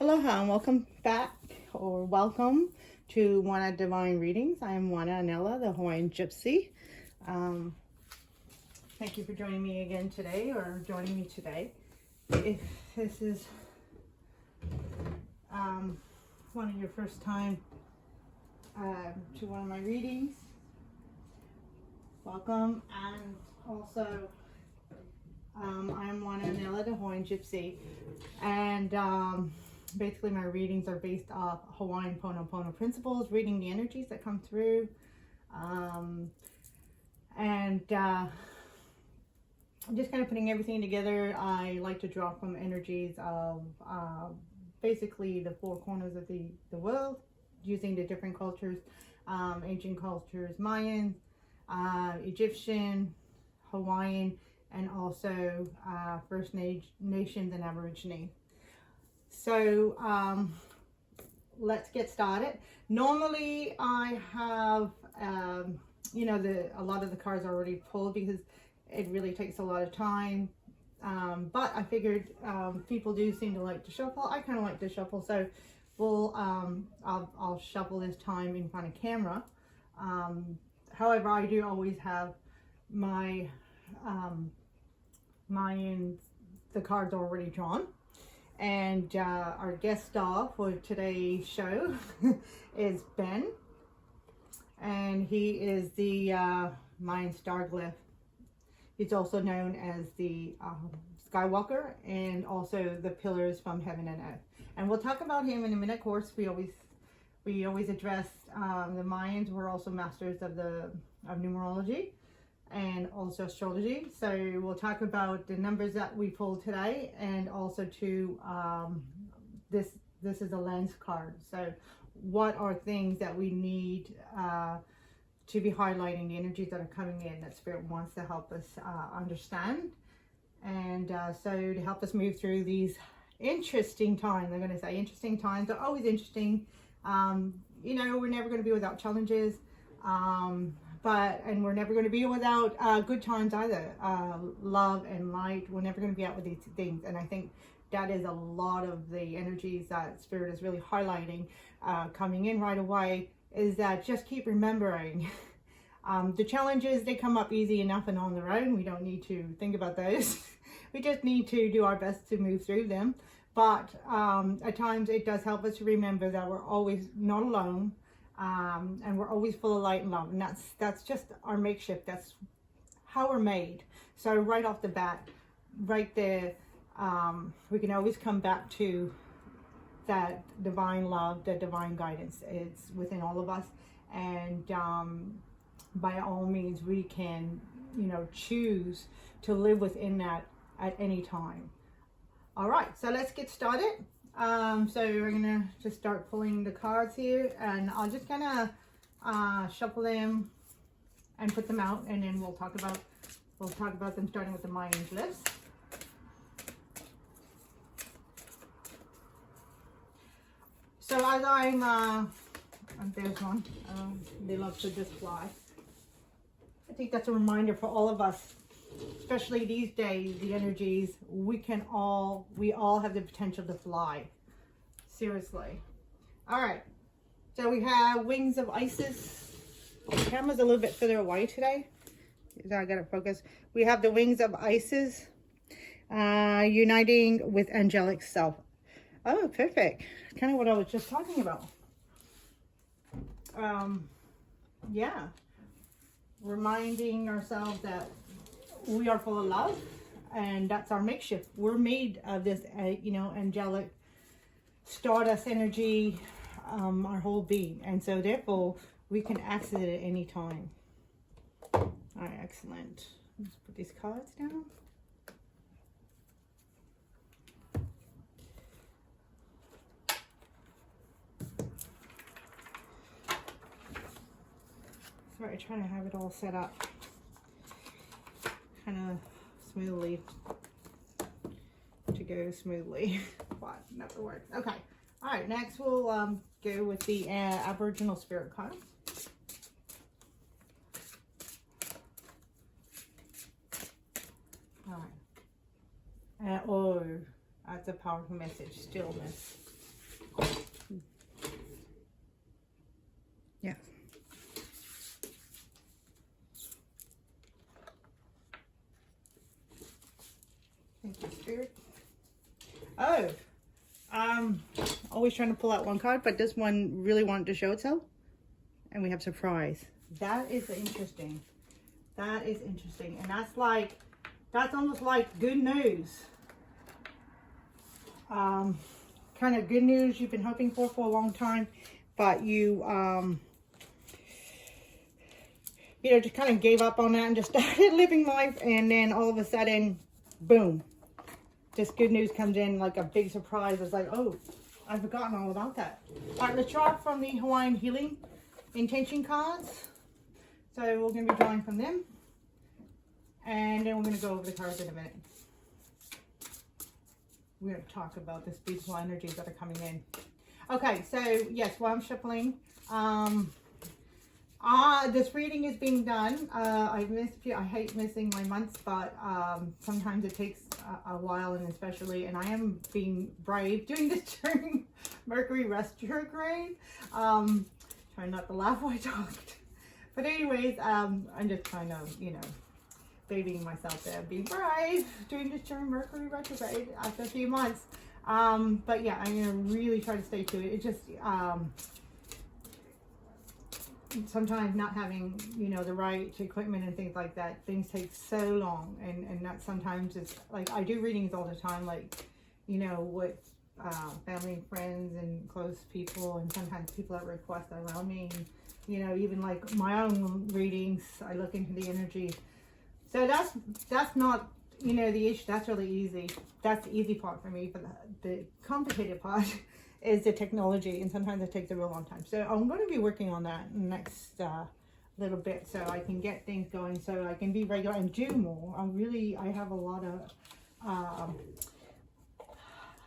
Aloha and welcome back, or welcome to Moana Divine Readings. I am Moana Anela, the Hawaiian Gypsy. Thank you for joining me again today, or joining me today. If this is one of your first time to one of my readings, welcome. And also, I am Moana Anela, the Hawaiian Gypsy, and basically my readings are based off Hawaiian Pono Pono principles, reading the energies that come through, and just kind of putting everything together. I like to draw from energies of basically the four corners of the world, using the different cultures, ancient cultures, Mayan, Egyptian, Hawaiian, and also First Nations and Aborigine. So let's get started. Normally I have, a lot of the cards are already pulled because it really takes a lot of time. But I figured people do seem to like to shuffle. I kind of like to shuffle, so I'll shuffle this time in front of camera. However, I do always have my the cards already drawn. And our guest star for today's show is Ben, and he is the Mayan star glyph. He's also known as the Skywalker, and also the pillars from heaven and earth. And we'll talk about him in a minute. Of course, we always address the Mayans were also masters of numerology and also astrology. So we'll talk about the numbers that we pulled today, and also to this is a lens card. So what are things that we need to be highlighting, the energies that are coming in that Spirit wants to help us understand, and so to help us move through these interesting times. I'm going to say interesting times. They're always interesting. We're never going to be without challenges. And we're never going to be without good times either. Love and light. We're never going to be out with these things. And I think that is a lot of the energies that Spirit is really highlighting coming in right away, is that just keep remembering the challenges, they come up easy enough and on their own. We don't need to think about those. We just need to do our best to move through them. But at times it does help us to remember that we're always not alone. And we're always full of light and love, and that's just our makeshift. That's how we're made. So right off the bat, right there, we can always come back to that divine love, that divine guidance. It's within all of us, and by all means, we can, choose to live within that at any time. All right, so let's get started. So we're gonna just start pulling the cards here, and I'll just kind of shuffle them and put them out, and then we'll talk about them, starting with the Mayan glyphs. So as there's one. They love to just fly. I think that's a reminder for all of us, especially these days, the energies, we all have the potential to fly. Seriously. All right. So we have Wings of Isis. The camera's a little bit further away today. I got it focused. We have the Wings of Isis, uniting with angelic self. Oh, perfect. Kind of what I was just talking about. Yeah. Reminding ourselves that we are full of love, and that's our makeshift. We're made of this, angelic stardust energy, our whole being, and so therefore we can access it at any time. All right, excellent. Let's put these cards down. Sorry, trying to have it all set up kind of smoothly, to go smoothly, but never works. Okay, all right, next we'll go with the Aboriginal Spirit cards. All right, oh, that's a powerful message, stillness. Yeah. Thank you, Spirit. Oh, always trying to pull out one card, but this one really wanted to show itself. And we have surprise. That is interesting. That is interesting. And that's almost like good news. Kind of good news you've been hoping for a long time, but you, you know, just kind of gave up on that and just started living life. And then all of a sudden, boom, this good news comes in like a big surprise. It's like, oh, I've forgotten all about that. All right, let's draw from the Hawaiian Healing Intention cards. So we're going to be drawing from them. And then we're going to go over the cards in a minute. We're going to talk about this beautiful energies that are coming in. Okay, so yes, while I'm shuffling, this reading is being done. I've missed a few. I hate missing my months, but sometimes it takes a while, and especially, and I am being brave doing this during Mercury retrograde. Trying not to laugh while I talked. But anyways, I'm just kind of, you know, babying myself there, being brave, doing this during Mercury retrograde after a few months. But yeah, I'm gonna really try to stay to it. It just sometimes not having, you know, the right equipment and things like that, things take so long, and that sometimes it's like I do readings all the time, like, you know, with family and friends and close people, and sometimes people that request around me, and, you know, even like my own readings, I look into the energy. So that's not, you know, the issue. That's really easy. That's the easy part for me. But the complicated part is the technology, and sometimes it takes a real long time. So I'm going to be working on that in the next little bit, so I can get things going, so I can be regular and do more. I have a lot of,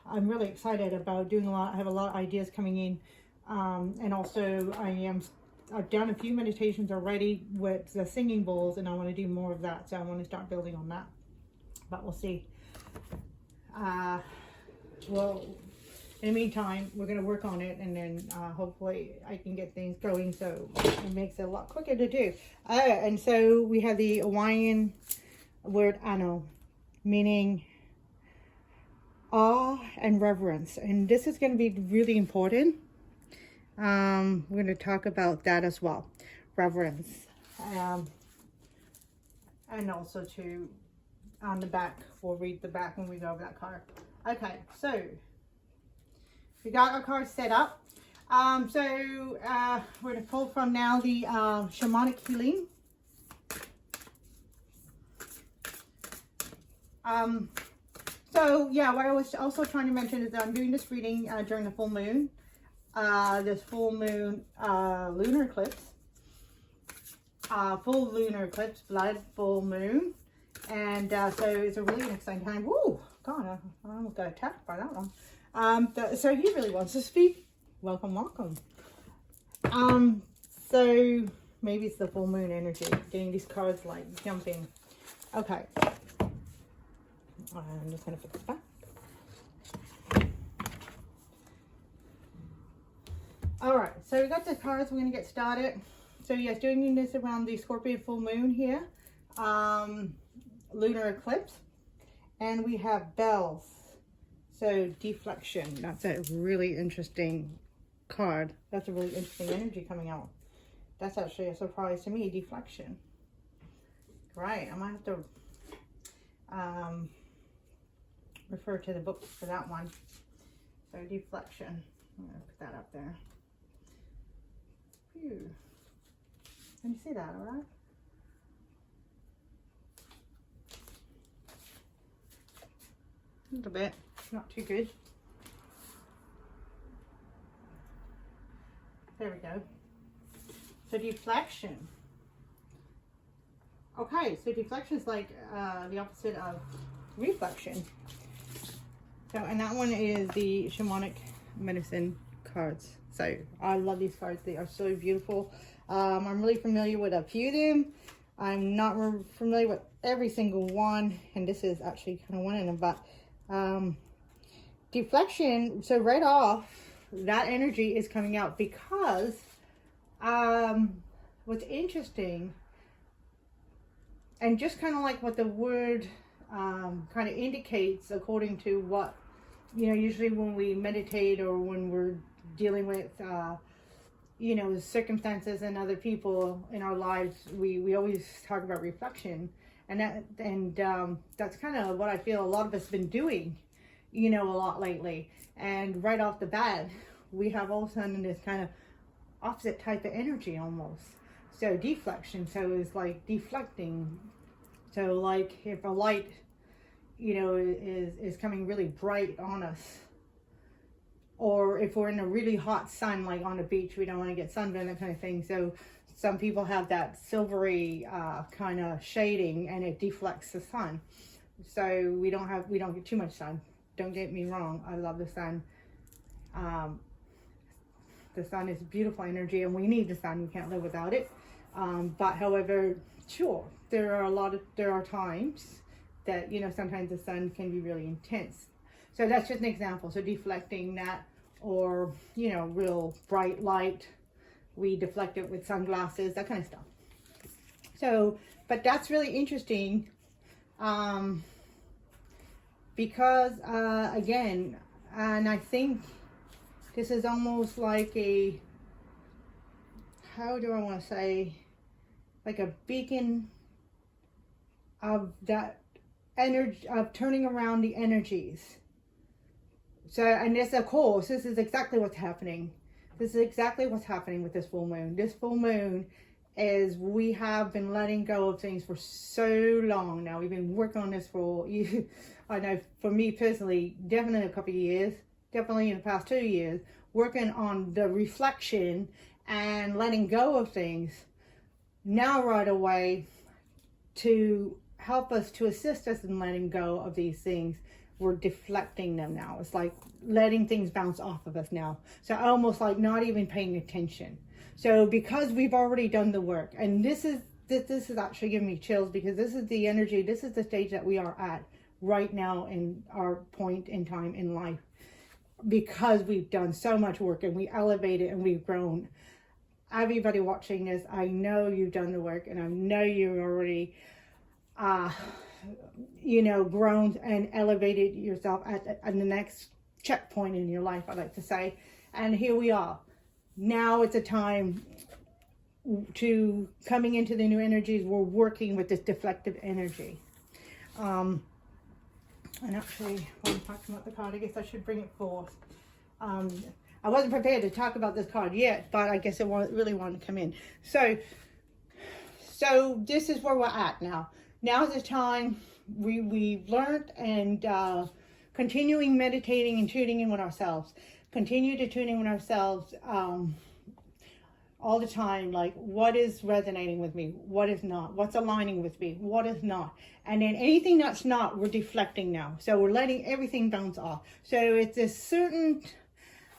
I'm really excited about doing a lot. I have a lot of ideas coming in, and also I've done a few meditations already with the singing bowls, and I want to do more of that. So I want to start building on that, but we'll see. Well, in the meantime, we're going to work on it, and then hopefully I can get things going so it makes it a lot quicker to do. And so we have the Hawaiian word ano, meaning awe and reverence. And this is going to be really important. We're going to talk about that as well. Reverence. And also on the back, we'll read the back when we go over that card. Okay, so we got our cards set up. We're going to pull from now the shamanic healing. So yeah, what I was also trying to mention is that I'm doing this reading during the full moon. This full moon lunar eclipse. Full lunar eclipse, blood full moon. And so it's a really exciting time. Woo! God, I almost got attacked by that one. So he really wants to speak. Welcome, welcome. So maybe it's the full moon energy, getting these cards like jumping. Okay. I'm just going to put this back. All right, so we got the cards. We're going to get started. So yes, doing this around the Scorpio full moon here. Lunar eclipse. And we have bells. So deflection. That's a really interesting card. That's a really interesting energy coming out. That's actually a surprise to me. Deflection. Right. I might have to refer to the books for that one. So deflection. I'm going to put that up there. Phew. Can you see that, all right? A little bit, not too good. There we go. So deflection. Okay, so deflection is like the opposite of reflection. So, and that one is the shamanic medicine cards. So I love these cards. They are so beautiful. I'm really familiar with a few of them. I'm not familiar with every single one, and this is actually kind of one of them. But deflection, so right off, that energy is coming out because what's interesting, and just kind of like what the word kind of indicates, according to what, you know, usually when we meditate or when we're dealing with, you know, circumstances and other people in our lives, we always talk about reflection. And that's kind of what I feel a lot of us have been doing, you know, a lot lately. And right off the bat, we have all of a sudden this kind of opposite type of energy almost. So deflection, so it's like deflecting. So like if a light, you know, is coming really bright on us, or if we're in a really hot sun, like on a beach, we don't want to get sunburned, that kind of thing. So some people have that silvery kind of shading, and it deflects the sun. So we don't get too much sun. Don't get me wrong, I love the sun. The sun is beautiful energy, and we need the sun. We can't live without it. But however, sure, there are times that, you know, sometimes the sun can be really intense. So that's just an example. So deflecting that, or, you know, real bright light, we deflect it with sunglasses, that kind of stuff. So, but that's really interesting, because again, and I think this is almost like a, how do I want to say, like a beacon of that energy, of turning around the energies. So, and this, of course, this is exactly what's happening. This is exactly what's happening with this full moon. This full moon is, we have been letting go of things for so long now. We've been working on this for, I know for me personally, definitely a couple of years, definitely in the past 2 years, working on the reflection and letting go of things. Now right away, to help us, to assist us in letting go of these things, we're deflecting them now. It's like letting things bounce off of us now. So almost like not even paying attention. So because we've already done the work, and this is actually giving me chills, because this is the energy, this is the stage that we are at right now in our point in time in life, because we've done so much work and we elevated and we've grown. Everybody watching this, I know you've done the work, and I know you've already you know, grown and elevated yourself at the next checkpoint in your life, I like to say. And here we are. Now it's a time to coming into the new energies. We're working with this deflective energy. And actually, while I'm talking about the card, I guess I should bring it forth. I wasn't prepared to talk about this card yet, but I guess it really wanted to come in. So this is where we're at now. Now's the time we've learned, and continuing meditating and tuning in with ourselves. Continue to tune in with ourselves all the time. Like, what is resonating with me? What is not? What's aligning with me? What is not? And then anything that's not, we're deflecting now. So we're letting everything bounce off. So it's a certain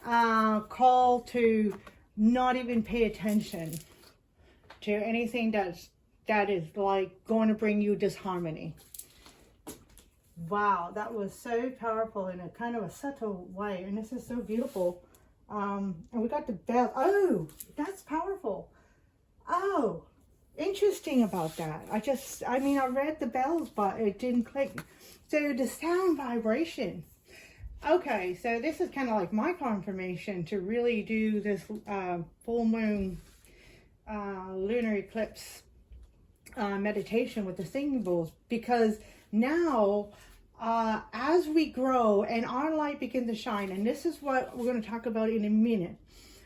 call to not even pay attention to anything that is like going to bring you disharmony. Wow, that was so powerful in a kind of a subtle way, and this is so beautiful. And we got the bell. Oh, that's powerful. Oh, interesting about that. I mean, I read the bells, but it didn't click. So the sound vibration. Okay, so this is kind of like my confirmation to really do this full moon lunar eclipse meditation with the singing bowls, because now as we grow and our light begins to shine, and this is what we're going to talk about in a minute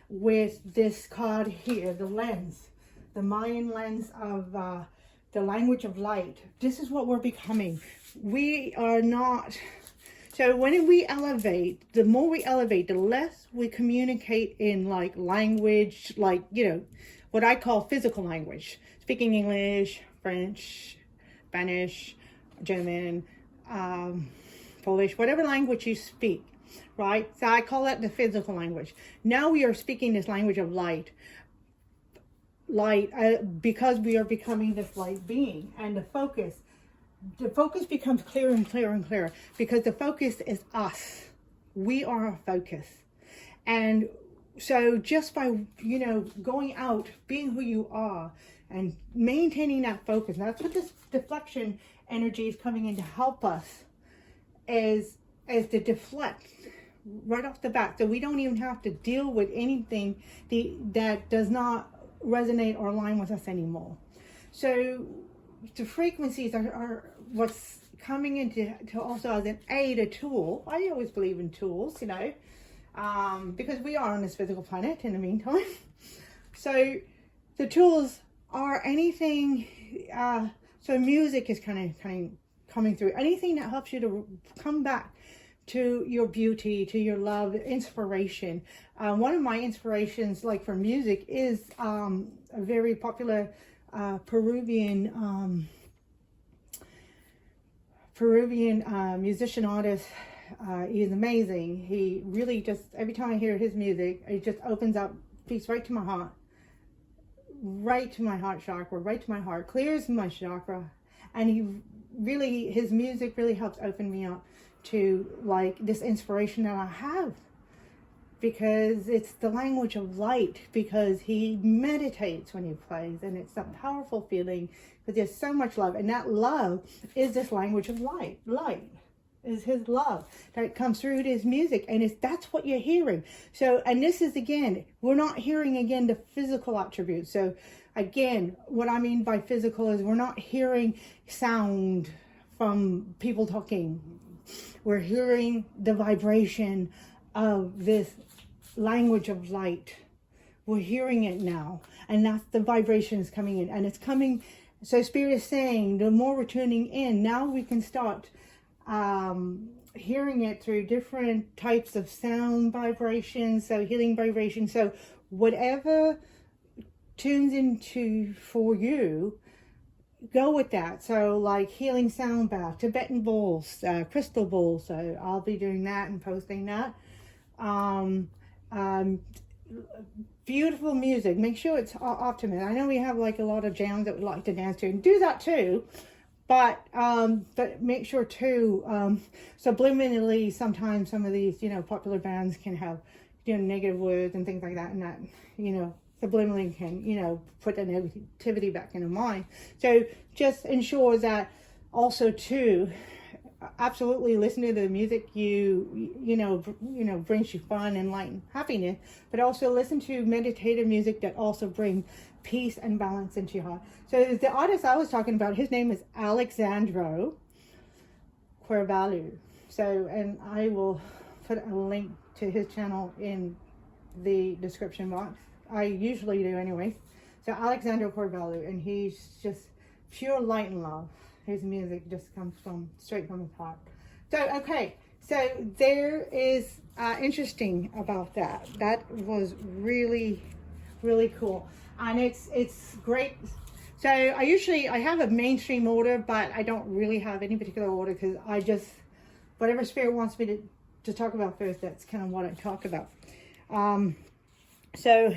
with this card here, the lens, the Mayan lens of the language of light. This is what we're becoming. We are not, so when we elevate, the more we elevate, the less we communicate in like language, like, you know, what I call physical language. Speaking English, French, Spanish, German, Polish, whatever language you speak, right? So I call that the physical language. Now we are speaking this language of light, because we are becoming this light being, and the focus becomes clearer and clearer and clearer, because the focus is us. We are our focus. And so just by, you know, going out, being who you are and maintaining that focus, that's what this deflection energy is coming in to help us, is to deflect right off the bat, so we don't even have to deal with anything that does not resonate or align with us anymore. So the frequencies are what's coming into also as an aid, a tool. I always believe in tools, you know, because we are on this physical planet in the meantime. So the tools are anything, so music is kind of coming through, anything that helps you to come back to your beauty, to your love, inspiration. One of my inspirations, like for music, is a very popular Peruvian musician artist. He is amazing. He really just, every time I hear his music, it just opens up, speaks right to my heart, right to my heart chakra, right to my heart, clears my chakra. And his music really helps open me up to like this inspiration that I have, because it's the language of light, because he meditates when he plays, and it's a powerful feeling because there's so much love, and that love is this language of light. Light is his love that comes through his music, and that's what you're hearing. So, and this is, again, we're not hearing again the physical attributes. So again, what I mean by physical is we're not hearing sound from people talking. We're hearing the vibration of this language of light. We're hearing it now, and that's the vibration is coming in, and it's coming. So Spirit is saying, the more we're tuning in, now we can start hearing it through different types of sound vibrations, so healing vibrations. So whatever tunes into for you, go with that. So like healing sound bath, Tibetan bowls, crystal bowls. So I'll be doing that and posting that. Beautiful music. Make sure it's optimum. I know we have like a lot of jams that we like to dance to, and do that too. But make sure too, subliminally, sometimes some of these, you know, popular bands can have, you know, negative words and things like that, and that, you know, subliminally can, you know, put the negativity back in the mind. So just ensure that also too, absolutely listen to the music you know brings you fun and light and happiness, but also listen to meditative music that also brings peace and balance into your heart. So the artist I was talking about, his name is Alexandro Cuervalu. So, and I will put a link to his channel in the description box. I usually do anyway. So Alexandro Cuervalu, and he's just pure light and love. His music just comes straight from his heart. So, okay, so there is interesting about that. That was really, really cool. And it's great. So I have a mainstream order, but I don't really have any particular order, because I just, whatever Spirit wants me to talk about first, that's kind of what I talk about. So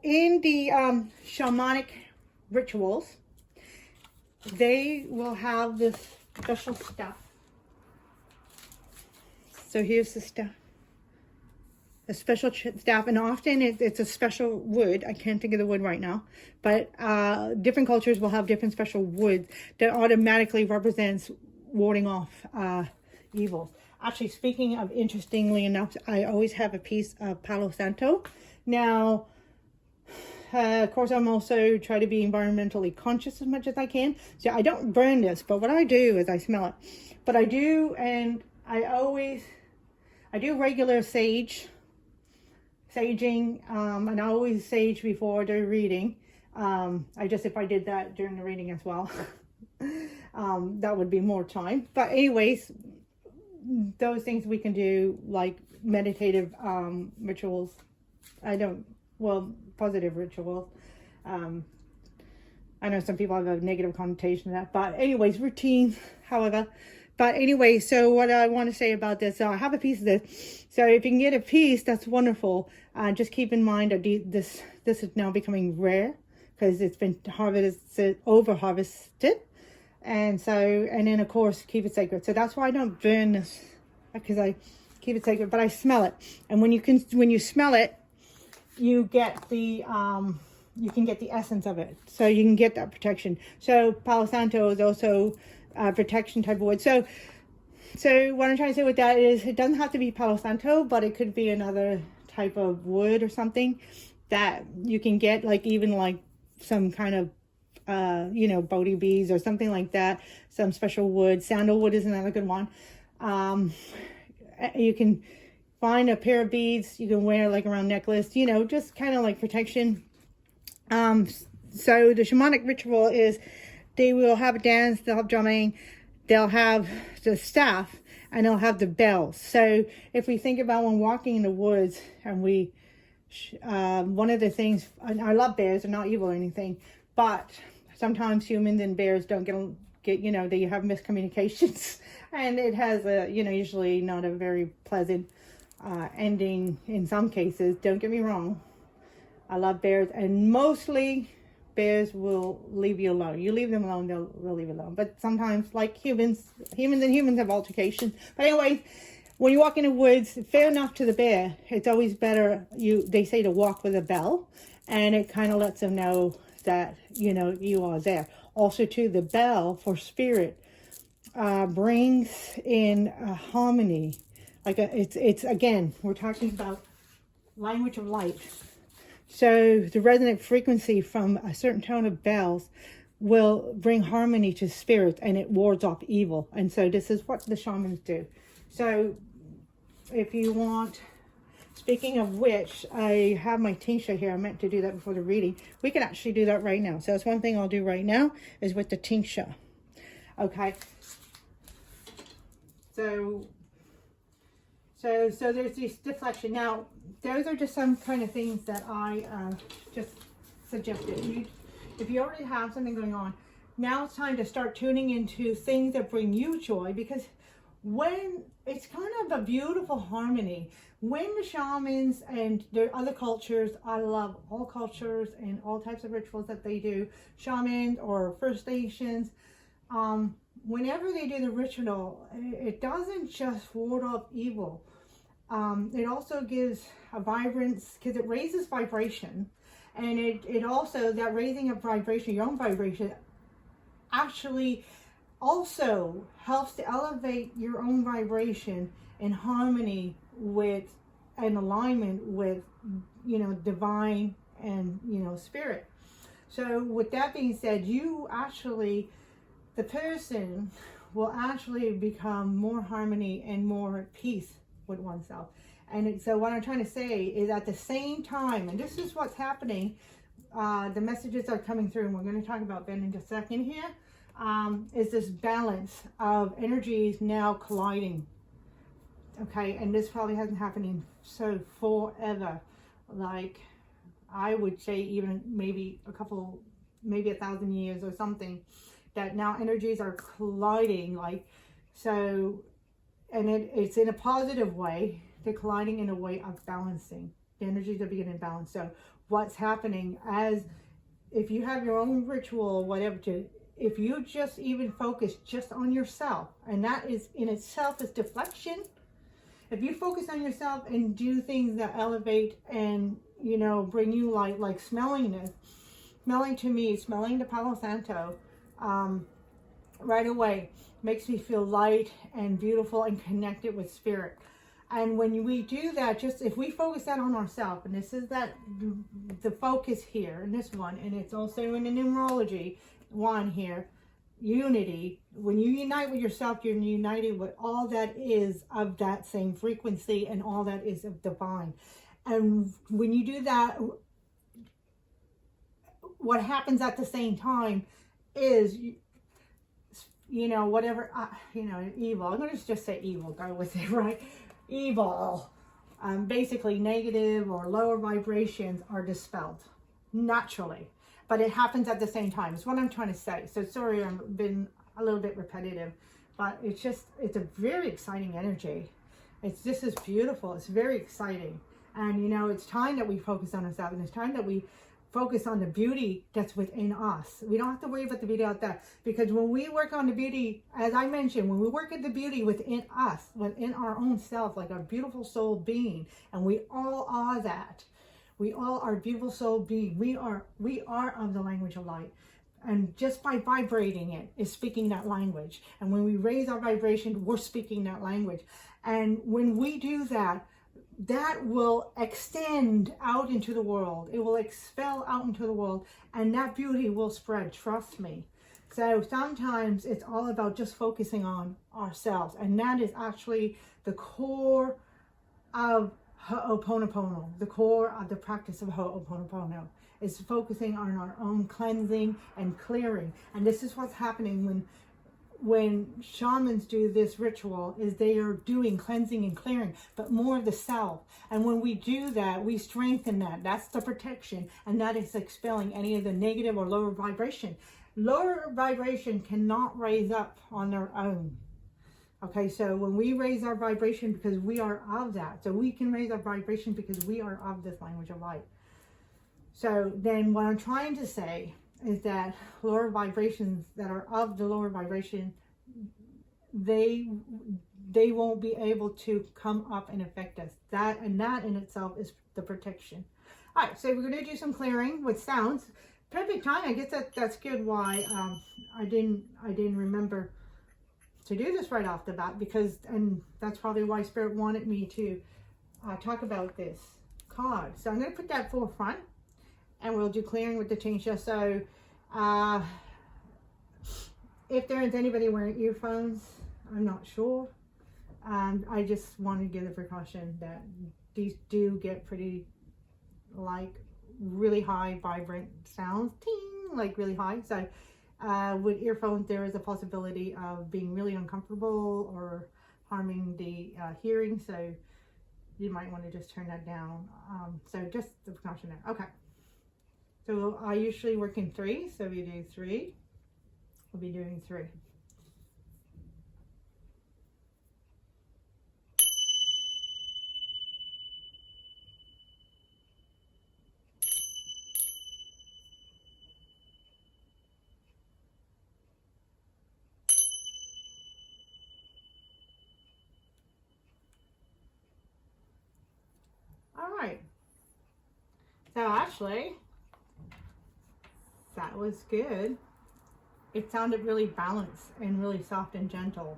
in the shamanic rituals, they will have this special stuff. So here's the stuff. A special staff, and often it's a special wood. I can't think of the wood right now, but different cultures will have different special woods that automatically represents warding off evil. Actually, speaking of, interestingly enough, I always have a piece of Palo Santo. Now, of course, I'm also try to be environmentally conscious as much as I can. So I don't burn this, but what I do is I smell it. But I do, and I do regular saging, and I always sage before the reading. If I did that during the reading as well, that would be more time. But anyways, those things we can do, like meditative rituals. Positive rituals. I know some people have a negative connotation to that, but anyways, routines, however. But anyway, so what I want to say about this, I have a piece of this. So if you can get a piece, that's wonderful. Just keep in mind that this is now becoming rare, because it's been over harvested. And then of course, keep it sacred. So that's why I don't burn this, because I keep it sacred, but I smell it. And when you smell it, you get the you can get the essence of it, so you can get that protection. So Palo Santo is also a protection type of wood. So what I'm trying to say with that is, it doesn't have to be Palo Santo, but it could be another type of wood or something that you can get, like even like some kind of Bodhi beads or something like that, some special wood. Sandalwood is another good one. You can find a pair of beads you can wear like around necklace, just kind of like protection. So the shamanic ritual is, they will have a dance, they'll have drumming, they'll have the staff, and they'll have the bells. So if we think about when walking in the woods, and one of the things, and I love bears, they're not evil or anything, but sometimes humans and bears don't get they have miscommunications, and it has a, usually not a very pleasant ending in some cases. Don't get me wrong. I love bears, and mostly bears will leave you alone. You leave them alone, they'll leave you alone. But sometimes, like humans have altercations. But anyways, when you walk in the woods, fair enough to the bear, it's always better, they say to walk with a bell, and it kind of lets them know that, you are there. Also, too, the bell for spirit brings in a harmony. Like it's again, we're talking about language of light. So the resonant frequency from a certain tone of bells will bring harmony to spirits, and it wards off evil. And so this is what the shamans do. So if you want, speaking of which, I have my tincture here. I meant to do that before the reading. We can actually do that right now. So that's one thing I'll do right now, is with the tincture. Okay. So there's this deflection. Now, those are just some kind of things that I just suggested. If you already have something going on, now it's time to start tuning into things that bring you joy, because when it's kind of a beautiful harmony, when the shamans and the other cultures, I love all cultures and all types of rituals that they do, shamans or First Nations, whenever they do the ritual, it doesn't just ward off evil. It also gives a vibrance, because it raises vibration, and it also, that raising of vibration, your own vibration, actually also helps to elevate your own vibration in harmony with, and alignment with, divine and, spirit. So with that being said, the person will actually become more harmony and more peace with oneself. And so what I'm trying to say is, at the same time, and this is what's happening, the messages are coming through, and we're going to talk about Ben in just a second here, is this balance of energies now colliding. Okay, and this probably hasn't happened in forever. Like, I would say even maybe 1,000 years or something, that now energies are colliding, like, so, and it's in a positive way. They're colliding in a way of balancing. The energies are beginning to balance. So what's happening, as if you have your own ritual or whatever, if you just even focus just on yourself, and that is in itself is deflection. If you focus on yourself and do things that elevate and, bring you light, like smelling the Palo Santo, right away makes me feel light and beautiful and connected with spirit. And when we do that, just if we focus that on ourselves, and this is the focus here in this one, and it's also in the numerology one here, unity. When you unite with yourself, you're united with all that is of that same frequency, and all that is of divine. And when you do that, what happens at the same time is, whatever, evil. I'm going to just say evil, go with it, right? Evil, basically negative or lower vibrations are dispelled naturally, but it happens at the same time. Is what I'm trying to say. So sorry, I've been a little bit repetitive, but it's a very exciting energy. This is beautiful. It's very exciting. And, it's time that we focus on ourselves, and it's time that we focus on the beauty that's within us. We don't have to worry about the beauty out there, because when we work on the beauty, as I mentioned, when we work at the beauty within us, within our own self, like our beautiful soul being, and we all are that. We all are beautiful soul being. We are of the language of light. And just by vibrating it is speaking that language. And when we raise our vibration, we're speaking that language. And when we do that, that will extend out into the world. It will expel out into the world, and that beauty will spread, trust me. So sometimes it's all about just focusing on ourselves, and that is actually the core of Ho'o Pono Pono, the core of the practice of Ho'o Pono Pono, is focusing on our own cleansing and clearing. And this is what's happening when shamans do this ritual, is they are doing cleansing and clearing, but more of the self. And when we do that, we strengthen that. That's the protection, and that is expelling any of the negative or lower vibration. Lower vibration cannot raise up on their own. Okay, so when we raise our vibration, because we are of that, so we can raise our vibration because we are of this language of light. So then what I'm trying to say is that lower vibrations that are of the lower vibration, they won't be able to come up and affect us. That in itself is the protection. All right, so we're going to do some clearing with sounds. Perfect time. I guess that's good. Why I didn't remember to do this right off the bat, and that's probably why Spirit wanted me to talk about this card. So I'm going to put that forefront, and we'll do clearing with the tincture. So if there is anybody wearing earphones, I'm not sure. I just want to give the precaution that these do get pretty, like, really high vibrant sounds, ting, like really high. So with earphones, there is a possibility of being really uncomfortable or harming the hearing. So you might want to just turn that down. So just the precaution there. Okay. So I usually work in 3. So we do 3. We'll be doing 3. All right. So actually, that was good. It sounded really balanced and really soft and gentle.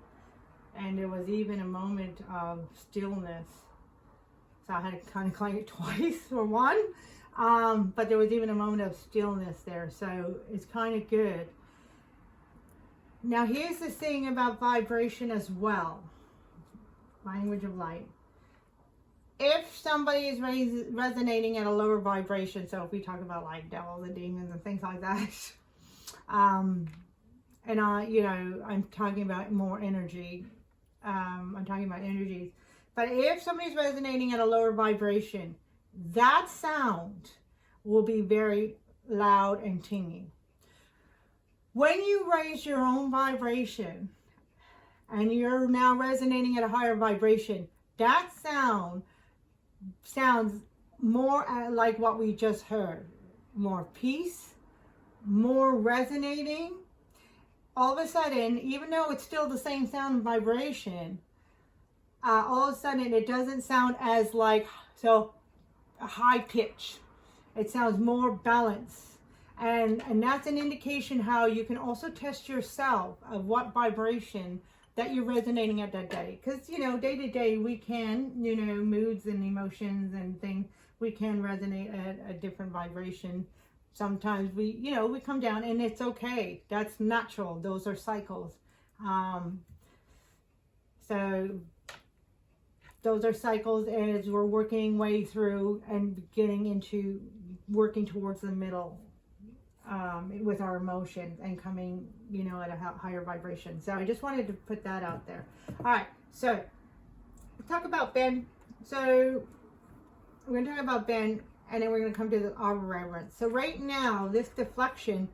And there was even a moment of stillness. So I had to kind of clang it twice or one. But there was even a moment of stillness there. So it's kind of good. Now here's the thing about vibration as well. Language of light. If somebody is resonating at a lower vibration, so if we talk about like devils and demons and things like that, and I'm talking about more energy, I'm talking about energies, but if somebody's resonating at a lower vibration, that sound will be very loud and tinging. When you raise your own vibration and you're now resonating at a higher vibration, that sound sounds more like what we just heard. More peace, more resonating. All of a sudden, even though it's still the same sound and vibration, all of a sudden it doesn't sound as like so high pitch. It sounds more balanced. And that's an indication how you can also test yourself of what vibration that you're resonating at that day. Because, day to day we can, moods and emotions and things, we can resonate at a different vibration. Sometimes we come down, and it's okay. That's natural. Those are cycles. So those are cycles as we're working way through and getting into working towards the middle. With our emotions and coming, at a higher vibration. So I just wanted to put that out there. All right, so let's talk about Ben. So we're going to talk about Ben, and then we're going to come to the our reverence. So right now, this deflection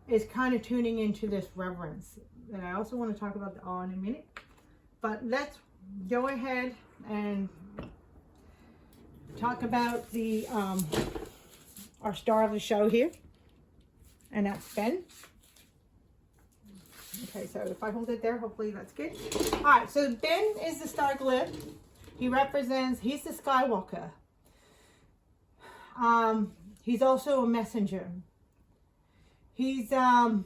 is kind of tuning into this reverence. And I also want to talk about the awe in a minute. But let's go ahead and talk about the our star of the show here. And that's Ben. Okay, so if I hold it there, hopefully that's good. All right, so Ben is the star glyph. He's the Skywalker. He's also a messenger. He's, and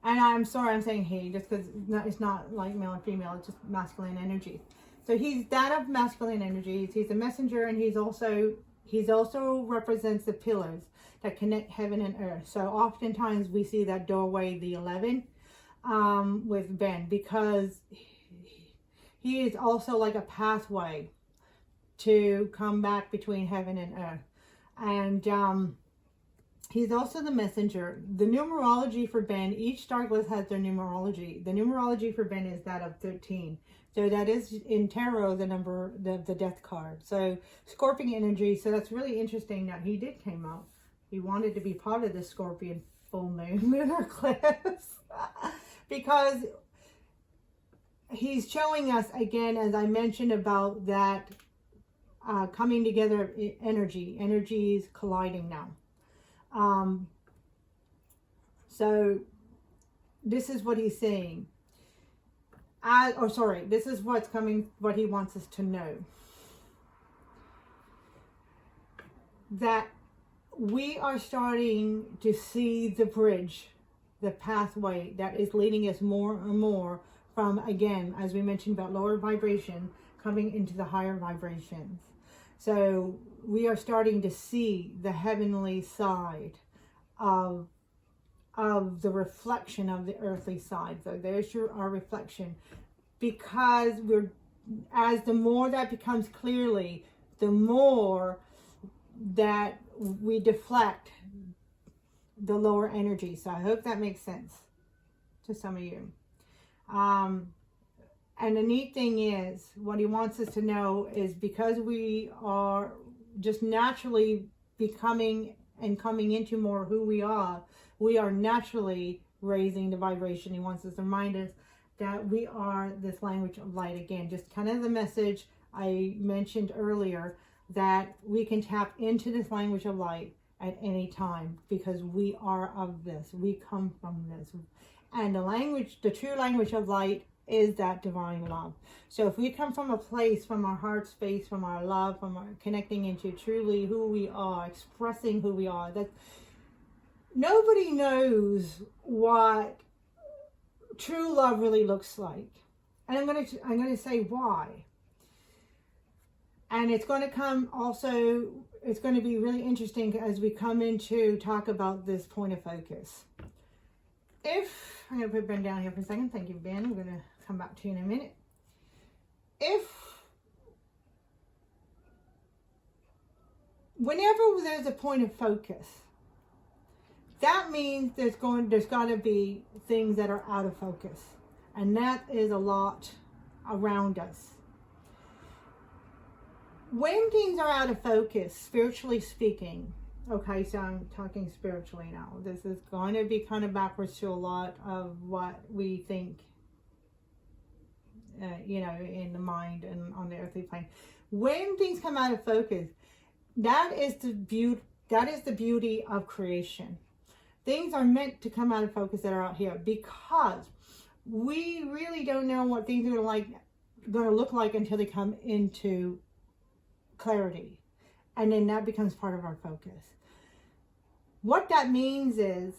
I'm sorry I'm saying he, just because it's not like male and female, it's just masculine energy. So he's that of masculine energies. He's a messenger, and he's also represents the pillars that connect heaven and earth. So oftentimes we see that doorway, the 11, with Ben, because he is also like a pathway to come back between heaven and earth. And he's also the messenger. The numerology for Ben, each star glyph has their numerology. The numerology for Ben is that of 13. So that is in tarot the number, the death card. So Scorpion energy. So that's really interesting that he did came out. He wanted to be part of the Scorpion full moon lunar eclipse because he's showing us again, as I mentioned, about that coming together energies colliding now. So this is what he's saying. This is what's coming, what he wants us to know. That we are starting to see the bridge, the pathway that is leading us more and more from, again, as we mentioned about lower vibration, coming into the higher vibrations. So we are starting to see the heavenly side of the reflection of the earthly side. So there's our reflection, because the more that becomes clearly, the more that we deflect the lower energy. So I hope that makes sense to some of you. And the neat thing is, what he wants us to know is, because we are just naturally becoming and coming into more who we are naturally raising the vibration. He wants us to remind us that we are this language of light. Again, just kind of the message I mentioned earlier, that we can tap into this language of light at any time, because we are of this. We come from this. And the true language of light is that divine love. So if we come from a place, from our heart space, from our love, from our connecting into truly who we are, expressing who we are, that nobody knows what true love really looks like. And I'm going to say why. And it's going to come also, it's going to be really interesting as we come into talk about this point of focus. I'm going to put Ben down here for a second. Thank you, Ben. I'm going to come back to you in a minute. Whenever there's a point of focus, that means there's got to be things that are out of focus. And that is a lot around us. When things are out of focus, spiritually speaking, okay, so I'm talking spiritually now. This is going to be kind of backwards to a lot of what we think, in the mind and on the earthly plane. When things come out of focus, that is the beauty of creation. Things are meant to come out of focus that are out here, because we really don't know what things are going to look like until they come into clarity, and then that becomes part of our focus. What that means is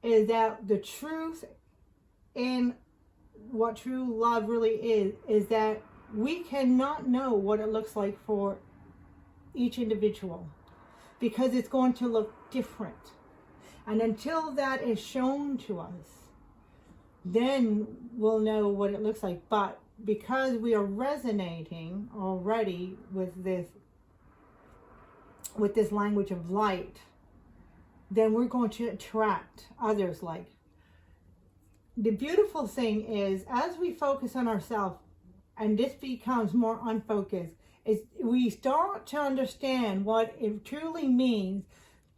that the truth in what true love really is that we cannot know what it looks like for each individual, because it's going to look different. And until that is shown to us, then we'll know what it looks like. But because we are resonating already with this language of light, then we're going to attract others like. The beautiful thing is, as we focus on ourselves and this becomes more unfocused, is we start to understand what it truly means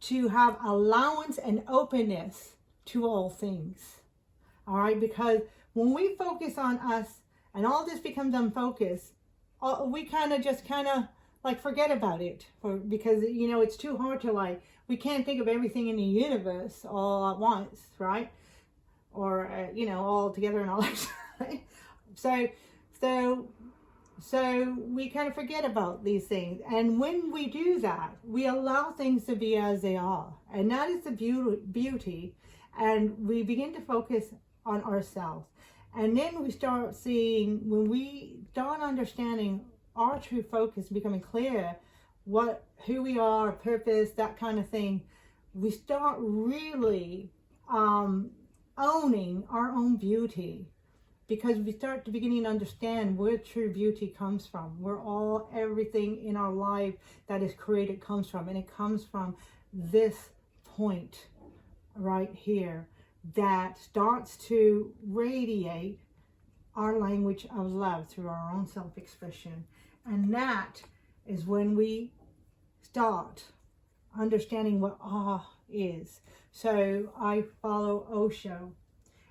to have allowance and openness to all things. All right, because when we focus on us and all this becomes unfocused, we kind of like forget about it, because it's too hard to, like, we can't think of everything in the universe all at once, right? Or all together in our lives. So we kind of forget about these things, and when we do that, we allow things to be as they are, and that is the beauty. And we begin to focus on ourselves, and then we start seeing, when we start understanding our true focus, becoming clear who we are, purpose, that kind of thing, we start really owning our own beauty, because we start to beginning to understand where true beauty comes from, where everything in our life that is created comes from, and it comes from this point right here that starts to radiate our language of love through our own self-expression. And that is when we start understanding what awe is. So I follow Osho,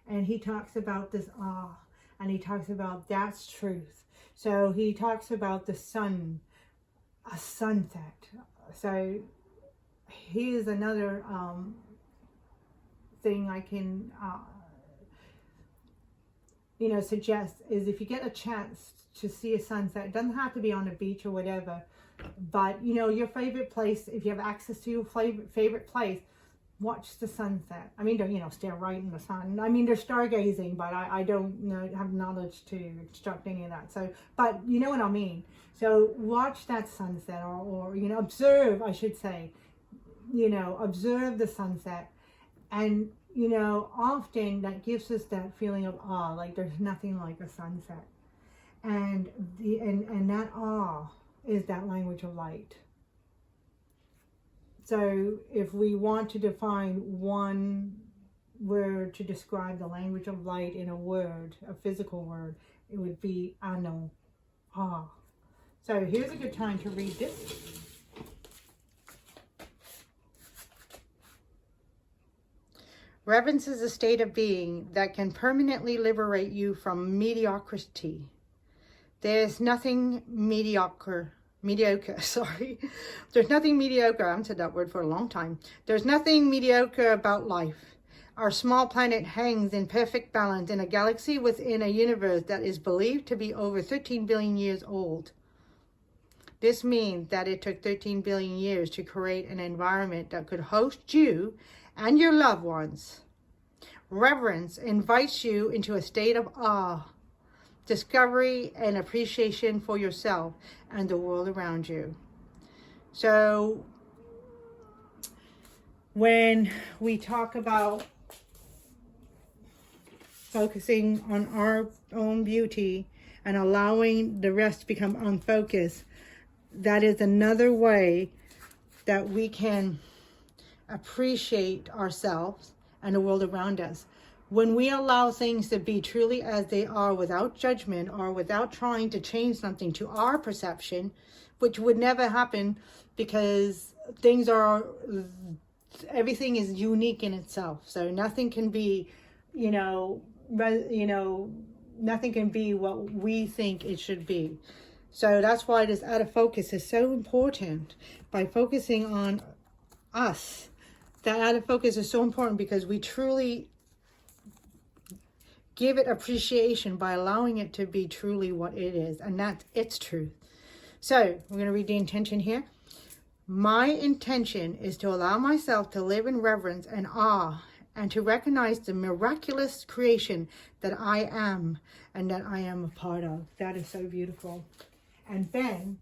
and he talks about this awe, and he talks about that's truth. So he talks about the sun, a sunset. So here's another thing I can suggest, is if you get a chance to see a sunset, it doesn't have to be on a beach or whatever, but your favorite place, if you have access to your favorite place, watch the sunset. I mean, don't stare right in the sun. I mean, there's stargazing, but I don't have knowledge to instruct any of that. So, but you know what I mean. So watch that sunset, or observe, I should say. Observe the sunset, and often that gives us that feeling of awe, like there's nothing like a sunset, and that awe is that language of light. So if we want to define one word to describe the language of light in a word, a physical word, it would be ano, awe. So here's a good time to read this. Reverence is a state of being that can permanently liberate you from mediocrity. There's nothing mediocre, sorry. There's nothing mediocre, I haven't said that word for a long time. There's nothing mediocre about life. Our small planet hangs in perfect balance in a galaxy within a universe that is believed to be over 13 billion years old. This means that it took 13 billion years to create an environment that could host you and your loved ones. Reverence invites you into a state of awe, discovery, and appreciation for yourself and the world around you. So when we talk about focusing on our own beauty and allowing the rest to become unfocused, that is another way that we can appreciate ourselves and the world around us. When we allow things to be truly as they are, without judgment or without trying to change something to our perception, which would never happen, because everything is unique in itself. So nothing can be, nothing can be what we think it should be. So that's why this out of focus is so important. By focusing on us, that out of focus is so important, because we truly give it appreciation by allowing it to be truly what it is, and that's its truth. So we're going to read the intention here. My intention is to allow myself to live in reverence and awe, and to recognize the miraculous creation that I am and that I am a part of. That is so beautiful. And Ben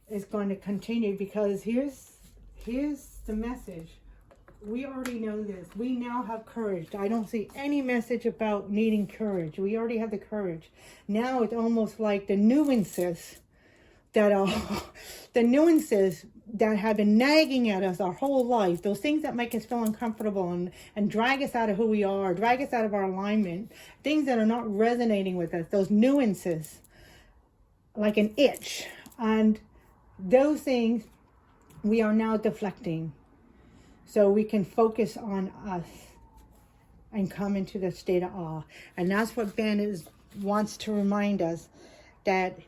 is going to continue, because here's the message. We already know this. We now have courage. I don't see any message about needing courage. We already have the courage. Now it's almost like the nuances that have been nagging at us our whole life, those things that make us feel uncomfortable and drag us out of who we are, drag us out of our alignment, things that are not resonating with us, those nuances, like an itch. And those things we are now deflecting, so we can focus on us and come into the state of awe. And that's what Ben wants to remind us, that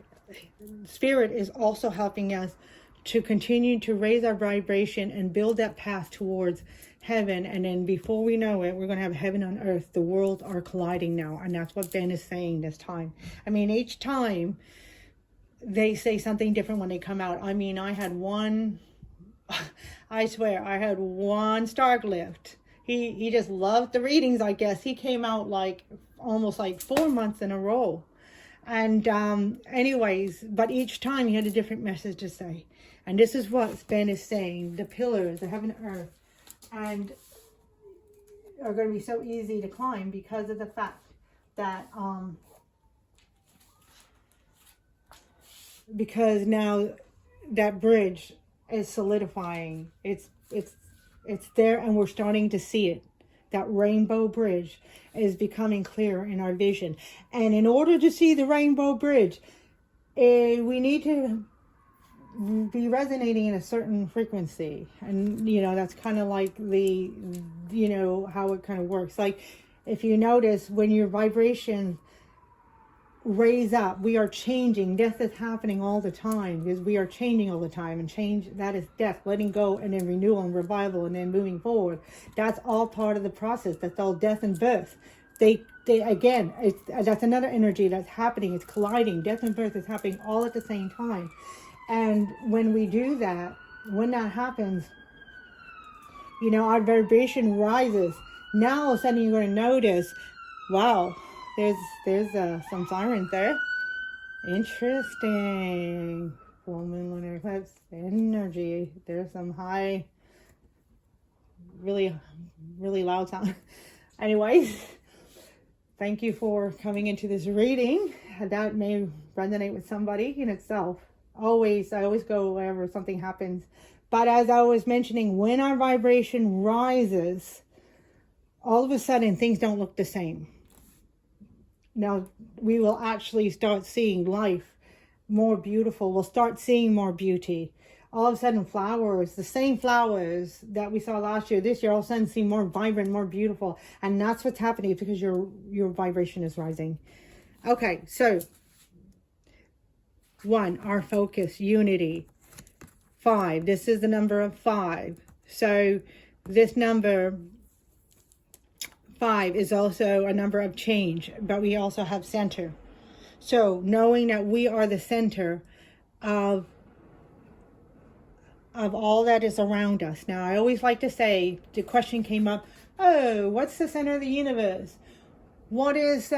Spirit is also helping us to continue to raise our vibration and build that path towards heaven. And then before we know it, we're going to have heaven on earth. The worlds are colliding now. And that's what Ben is saying this time. I mean, each time they say something different when they come out. I mean, I had one, I swear, I had one Stark lift. He just loved the readings, I guess. He came out like almost like 4 months in a row. And anyways, but each time he had a different message to say. And this is what Ben is saying. The pillars, the heaven and earth, and are going to be so easy to climb because of the fact that because now that bridge is solidifying. It's there, and we're starting to see it. That rainbow bridge is becoming clearer in our vision. And in order to see the rainbow bridge, we need to be resonating in a certain frequency. And, you know, that's kind of like the, you know, how it kind of works. Like, if you notice, when your vibration raise up, we are changing. Death is happening all the time, because we are changing all the time, and change, that is death, letting go, and then renewal and revival, and then moving forward. That's all part of the process. That's all death and birth. They again, that's another energy that's happening. It's colliding. Death and birth is happening all at the same time. And when we do that, when that happens, you know, our vibration rises. Now all of a sudden you're going to notice, wow, there's some sirens there. Interesting. Full moon, lunar eclipse energy. There's some high, really, really loud sound. Anyways, thank you for coming into this reading. That may resonate with somebody in itself. I always go wherever something happens. But as I was mentioning, when our vibration rises, all of a sudden things don't look the same. Now, we will actually start seeing life more beautiful. We'll start seeing more beauty. All of a sudden, flowers, the same flowers that we saw last year, this year, all of a sudden seem more vibrant, more beautiful. And that's what's happening, because your vibration is rising. Okay, so 1, our focus, unity. 5, this is the number of 5. So this number 5 is also a number of change, but we also have center. So knowing that we are the center of all that is around us. Now, I always like to say, the question came up, oh, what's the center of the universe? What is,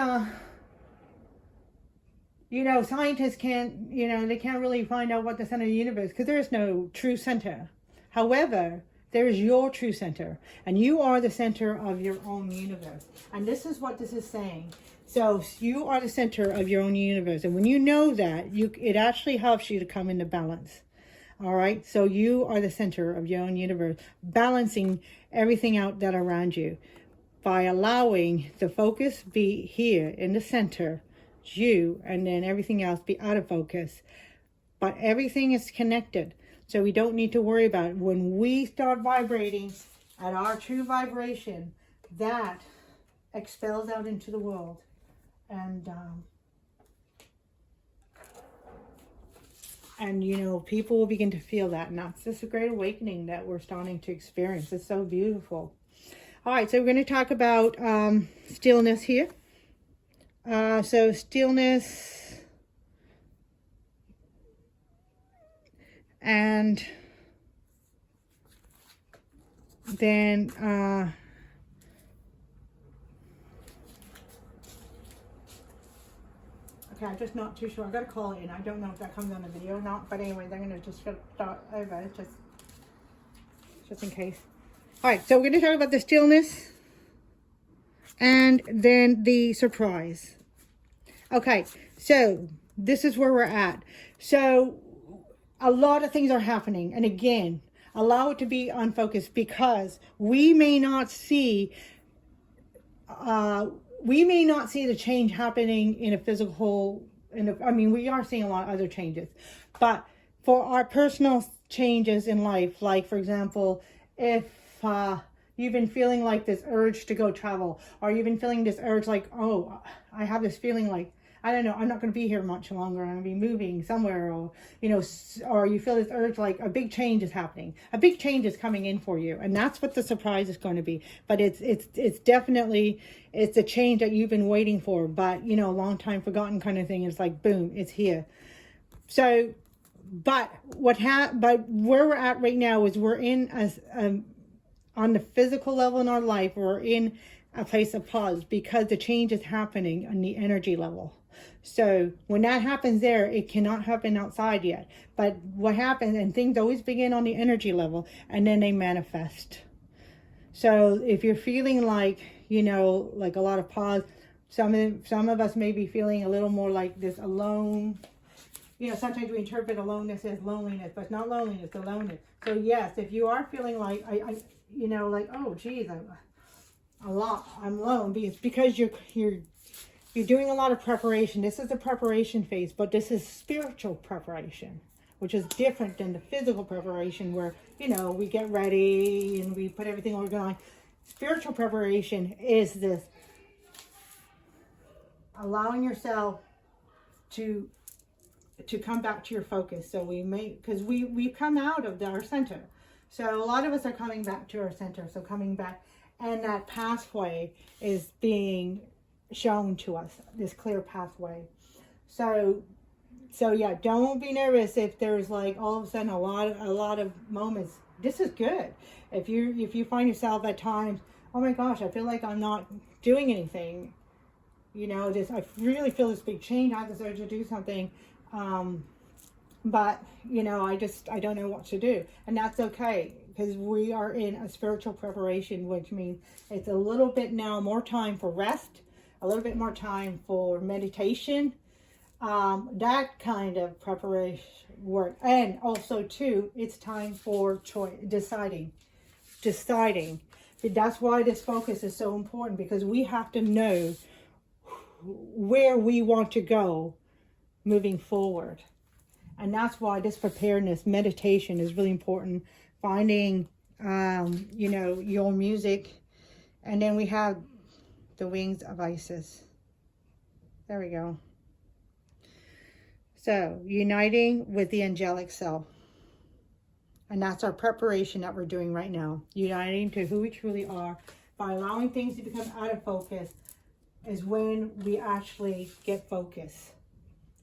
you know, scientists can't, you know, they can't really find out what the center of the universe, because there is no true center. However, there is your true center, and you are the center of your own universe. And this is what this is saying. So you are the center of your own universe. And when you know that, it actually helps you to come into balance. All right. So you are the center of your own universe, balancing everything out that around you by allowing the focus be here in the center, you, and then everything else be out of focus. But everything is connected. So we don't need to worry about it. When we start vibrating at our true vibration, that expels out into the world. And you know, people will begin to feel that. And that's just a great awakening that we're starting to experience. It's so beautiful. All right, so we're going to talk about stillness here. So stillness, and then okay, I'm just not too sure. I got to call in. I don't know if that comes on the video or not, but anyways, I'm going to just start over just in case. All right, so we're going to talk about the stillness and then the surprise. Okay, so this is where we're at. So a lot of things are happening, and again, allow it to be unfocused, because we may not see the change happening in a physical, I mean, we are seeing a lot of other changes, but for our personal changes in life, like for example, if you've been feeling like this urge to go travel, or you've been feeling this urge like, oh, I have this feeling like I don't know, I'm not going to be here much longer. I'm going to be moving somewhere, or, you know, or you feel this urge like a big change is happening. A big change is coming in for you. And that's what the surprise is going to be. But it's definitely, it's a change that you've been waiting for, but, you know, a long time forgotten kind of thing. It's like, boom, it's here. So, but but where we're at right now is we're in on the physical level in our life, we're in a place of pause because the change is happening on the energy level. So when that happens there, it cannot happen outside yet. But what happens, and things always begin on the energy level, and then they manifest. So if you're feeling like, you know, like a lot of pause, some of us may be feeling a little more like this alone. You know, sometimes we interpret aloneness as loneliness, but it's not loneliness, it's aloneness. So yes, if you are feeling like, you know, like, oh geez, I'm alone, it's because you're doing a lot of preparation. This is the preparation phase, but this is spiritual preparation, which is different than the physical preparation where, you know, we get ready and we put everything organized. Spiritual preparation is this allowing yourself to come back to your focus. So because we come out of our center. So a lot of us are coming back to our center. So coming back, and that pathway is being shown to us, this clear pathway. So yeah, don't be nervous if there's like all of a sudden a lot of moments. This is good. If you find yourself at times, oh my gosh, I feel like I'm not doing anything. You know, I really feel this big change. I have this urge to do something. But you know, I don't know what to do, and that's okay, because we are in a spiritual preparation, which means it's a little bit now more time for rest, a little bit more time for meditation, that kind of preparation work. And also too, it's time for choice, deciding. But that's why this focus is so important, because we have to know where we want to go moving forward. And that's why this preparedness meditation is really important. Finding, you know, your music. And then we have the wings of Isis. There we go. So, uniting with the angelic self. And that's our preparation that we're doing right now. Uniting to who we truly are by allowing things to become out of focus is when we actually get focus.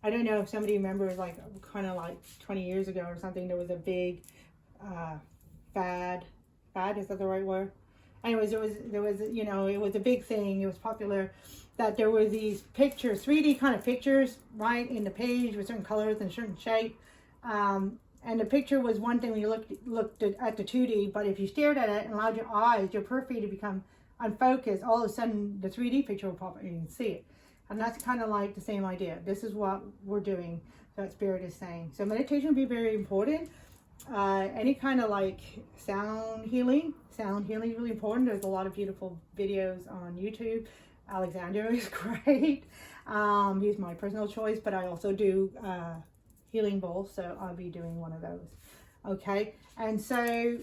I don't know if somebody remembers, like, kind of like 20 years ago or something, there was a big fad, is that the right word? Anyways, there was, you know, it was a big thing, it was popular, that there were these pictures, 3D kind of pictures, right, in the page with certain colors and certain shape. And the picture was one thing when you looked at the 2D, but if you stared at it and allowed your eyes, your periphery to become unfocused, all of a sudden the 3D picture will pop up and you can see it. And that's kind of like the same idea. This is what we're doing, that Spirit is saying. So meditation will be very important. Any kind of like sound healing is really important. There's a lot of beautiful videos on YouTube. Alexander is great. He's my personal choice, but I also do healing bowls, so I'll be doing one of those. Okay, and so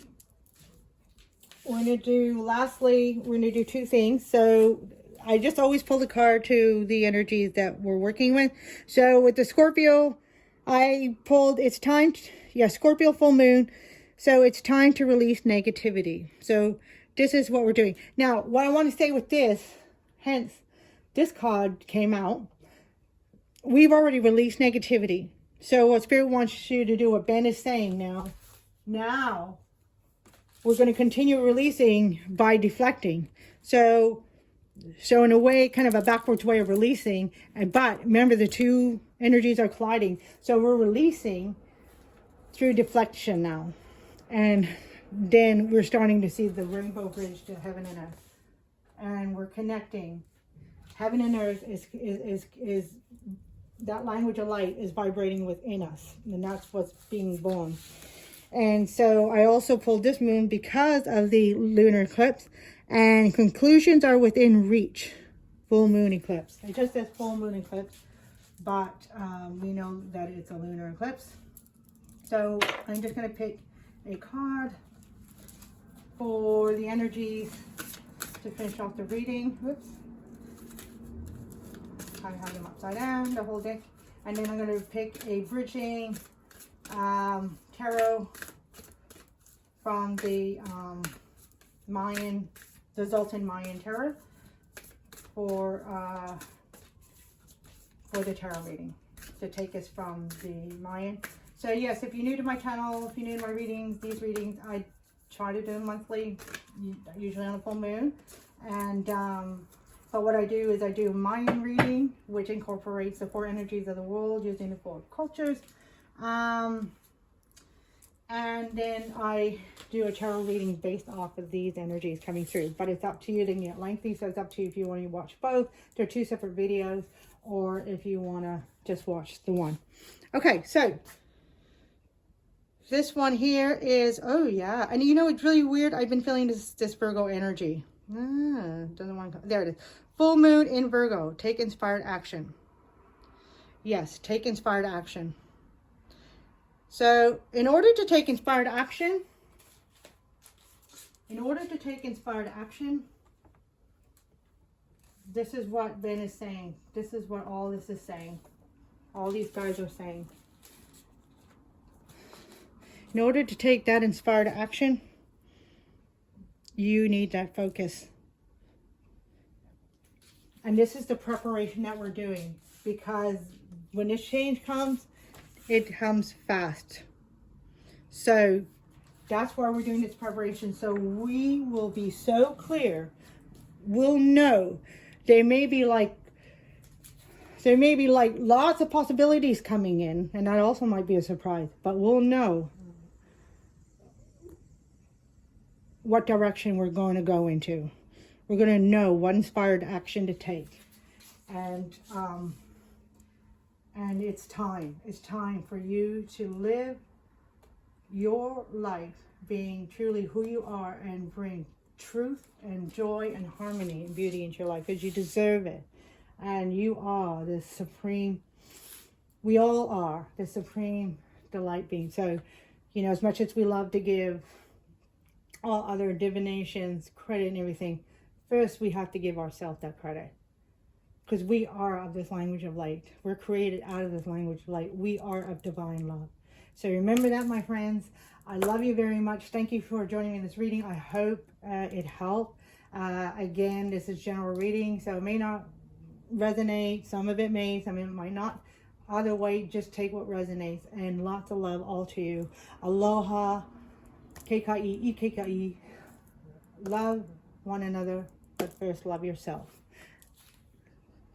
we're gonna do, lastly, we're gonna do two things. So I just always pull the card to the energies that we're working with. So with the Scorpio, I pulled, it's time, Scorpio full moon. So it's time to release negativity. So this is what we're doing. Now, what I want to say with this, hence this card came out, we've already released negativity. So what Spirit wants you to do, what Ben is saying now we're going to continue releasing by deflecting. So in a way, kind of a backwards way of releasing, but remember the two energies are colliding. So we're releasing through deflection now. And then we're starting to see the rainbow bridge to heaven and earth. And we're connecting. Heaven and earth is that language of light is vibrating within us. And that's what's being born. And so I also pulled this moon because of the lunar eclipse. And conclusions are within reach. Full moon eclipse. It just says full moon eclipse, but we know that it's a lunar eclipse. So I'm just going to pick a card for the energies to finish off the reading. Whoops. I have them upside down, the whole deck. And then I'm going to pick a bridging tarot from the Mayan, the Zoltan Mayan tarot for the tarot reading to take us from the Mayan. So yes, if you're new to my channel, if you're new to my readings, these readings, I try to do them monthly, usually on a full moon. And but what I do is I do a Mayan reading, which incorporates the 4 energies of the world using the 4 cultures. And then I do a tarot reading based off of these energies coming through. But it's up to you. They can get lengthy, so it's up to you if you want to watch both. They're 2 separate videos, or if you want to just watch the one. Okay, so this one here is, oh yeah. And you know, it's really weird. I've been feeling this Virgo energy. Doesn't want to come. There it is. Full moon in Virgo. Take inspired action. Yes, take inspired action. So in order to take inspired action, this is what Ben is saying. This is what all this is saying. All these guys are saying. In order to take that inspired action, you need that focus. And this is the preparation that we're doing, because when this change comes, it comes fast. So that's why we're doing this preparation. So we will be so clear. We'll know. There may be like lots of possibilities coming in, and that also might be a surprise, but we'll know what direction we're going to go into. We're going to know what inspired action to take. And it's time. It's time for you to live your life being truly who you are and bring truth and joy and harmony and beauty into your life, because you deserve it. And you are the supreme, we all are the supreme delight being. So, you know, as much as we love to give all other divinations credit and everything, first we have to give ourselves that credit, because we are of this language of light. We're created out of this language of light. We are of divine love. So remember that, my friends. I love you very much. Thank you for joining me in this reading. I hope it helped. Again, this is general reading, so it may not resonate. Some of it may, some of it might not. Either way, just take what resonates, and lots of love all to you. Aloha, keika'i, ikeika'i. Love one another, but first love yourself.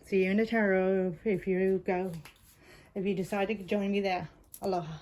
See you in the tarot if you decide to join me there. Aloha.